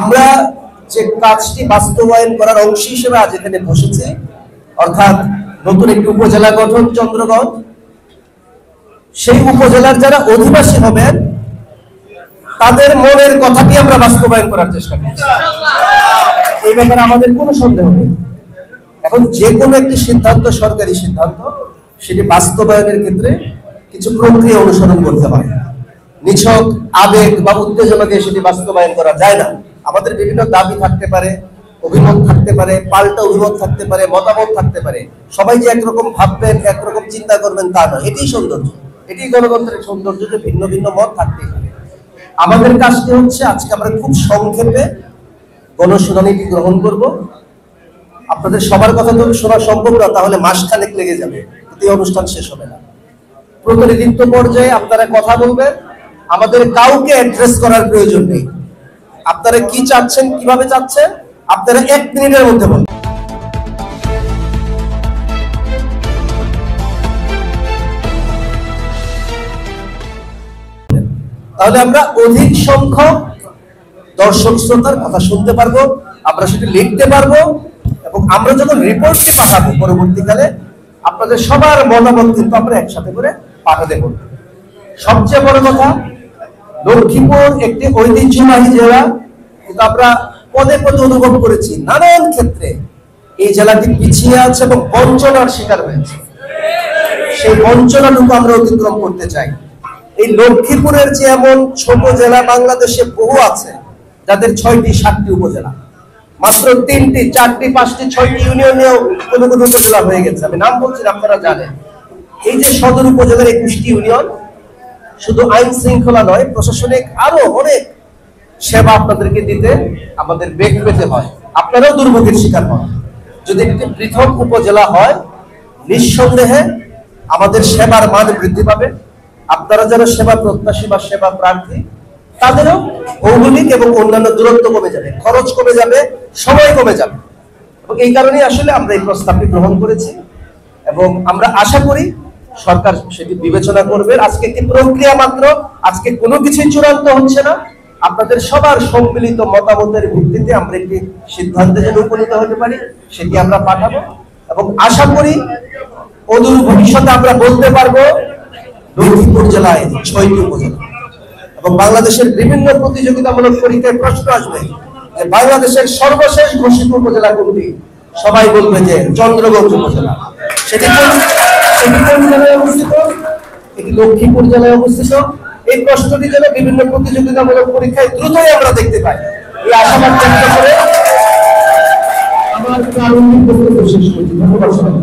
আমরা যে কাজটি বাস্তবায়ন করার অংশ হিসেবে আজ এখানে বসেছি, অর্থাৎ নতুন একটি উপজেলা গঠন চন্দ্রগঞ্জ, সেই উপজেলার যারা অধিবাসী হবেন তাদের মনের কথাটি আমরা বাস্তবায়ন করার চেষ্টা করছি। এই ব্যাপারে আমাদের কোনো সন্দেহ নেই। এখন যে কোনো একটি সিদ্ধান্ত সরকারি সিদ্ধান্ত, সেটি বাস্তবায়নের ক্ষেত্রে কিছু প্রক্রিয়া অনুসরণ করতে হয়। নিছক আবেগ বা উত্তেজনা দিয়ে সেটি বাস্তবায়ন করা যায় না। আমাদের বিভিন্ন দাবি থাকতে পারে, অভিমত থাকতে পারে, পাল্টা অভিমত থাকতে পারে, মতামত থাকতে পারে। সবাই যে একরকম ভাববেন, একরকম চিন্তা করবেন তা নয়। এটাই সৌন্দর্য, এটাই গণতন্ত্রের সৌন্দর্য, যে ভিন্ন ভিন্ন মত থাকতেই পারে। আমাদের কাজটি হচ্ছে আজকে আমরা খুব সংক্ষেপে গণশুনানিটি গ্রহণ করব। আপনাদের সবার কথা তো শোনা সম্ভব না, তাহলে মাসখানেক লেগে যাবে, এই অনুষ্ঠান শেষ হবে না। প্রতিনিধিত্ব পর্যায়ে আপনারা কথা বলবেন, আমাদের কাউকে অ্যাড্রেস করার প্রয়োজন নেই। আপনারা কি চাচ্ছেন, কিভাবে চাচ্ছেন, আপনারা 1 মিনিটের মধ্যে বলুন। তাহলে আমরা অধিক সংখ্যক দর্শক শ্রোতার কথা শুনতে পারবো, আমরা সেটা লিখতে পারবো, এবং আমরা যখন রিপোর্টটি পাঠাবো পরবর্তীকালে আপনাদের সবার মতামত কিন্তু আমরা একসাথে করে পাঠাতে পারবো। সবচেয়ে বড় কথা, লক্ষ্মীপুর একটি ঐতিহ্যবাহী জেলা, কিন্তু আমরা পদে পদে অনুভব করেছি নানান ক্ষেত্রে এই জেলাটি পিছিয়ে আছে এবং বঞ্চনার শিকার হয়েছে। সেই বঞ্চনাটুকু আমরা অতিক্রম করতে চাই। এই লক্ষ্মীপুরের যে এমন ছোট জেলা বাংলাদেশে বহু আছে, যাদের 6টি 7টি উপজেলা, মাত্র 3টি 4টি 5টি 6টি ইউনিয়নেও কোনো কোনো উপজেলা হয়ে গেছে। আমি নাম বলছি, আপনারা জানেন। এই যে সদর উপজেলার 21টি ইউনিয়ন, শুধু আইন শৃঙ্খলা নয়, প্রশাসনিক আরো অনেক সেবা আপনাদেরকে দিতে আমাদের বেগ পেতে হয়। আপনারাও দুর্ভোগের শিকার হন। যদি একটি পৃথক উপজেলা হয়, নিঃসন্দেহে আমাদের সেবার মান বৃদ্ধি পাবে। আপনারা যারা সেবা প্রত্যাশী বা সেবা প্রার্থী, তাদেরও ভৌগোলিক এবং অন্যান্য দূরত্ব কমে যাবে, খরচ কমে যাবে, সময় কমে যাবে। এবং এই কারণেই আসলে আমরা এই প্রস্তাবটি গ্রহণ করেছি, এবং আমরা আশা করি সরকার সেটি বিবেচনা করবে। আজকে একটি প্রক্রিয়া মাত্র, আজকে কোনো কিছুই চূড়ান্ত হচ্ছে না। আপনাদের সবার সম্মিলিত মতামতের ভিত্তিতে আমরা একটি সিদ্ধান্তে যেন উপনীত হতে পারি, সেটি আমরা পাঠাবো। এবং আশা করি অদূর ভবিষ্যতে আমরা বলতে পারবো লক্ষ্মীপুর জেলায় 6টি উপজেলা, এবং বাংলাদেশের বিভিন্ন প্রতিযোগিতামূলক পরীক্ষায় প্রশ্ন আসবে যে বাংলাদেশের সর্বশেষ ঘোষিত উপজেলা কোনটি, সবাই বলবে যে চন্দ্রগঞ্জ উপজেলা। সেটি কোন জেলায় অবস্থিত? এটি লক্ষ্মীপুর জেলায় অবস্থিত। এই প্রশ্নটি যেন বিভিন্ন প্রতিযোগিতামূলক পরীক্ষায় দ্রুতই আমরা দেখতে পাই, এই আশাবাদ ব্যক্ত করে আমার বক্তব্য শেষ করছি। ধন্যবাদ সবাই।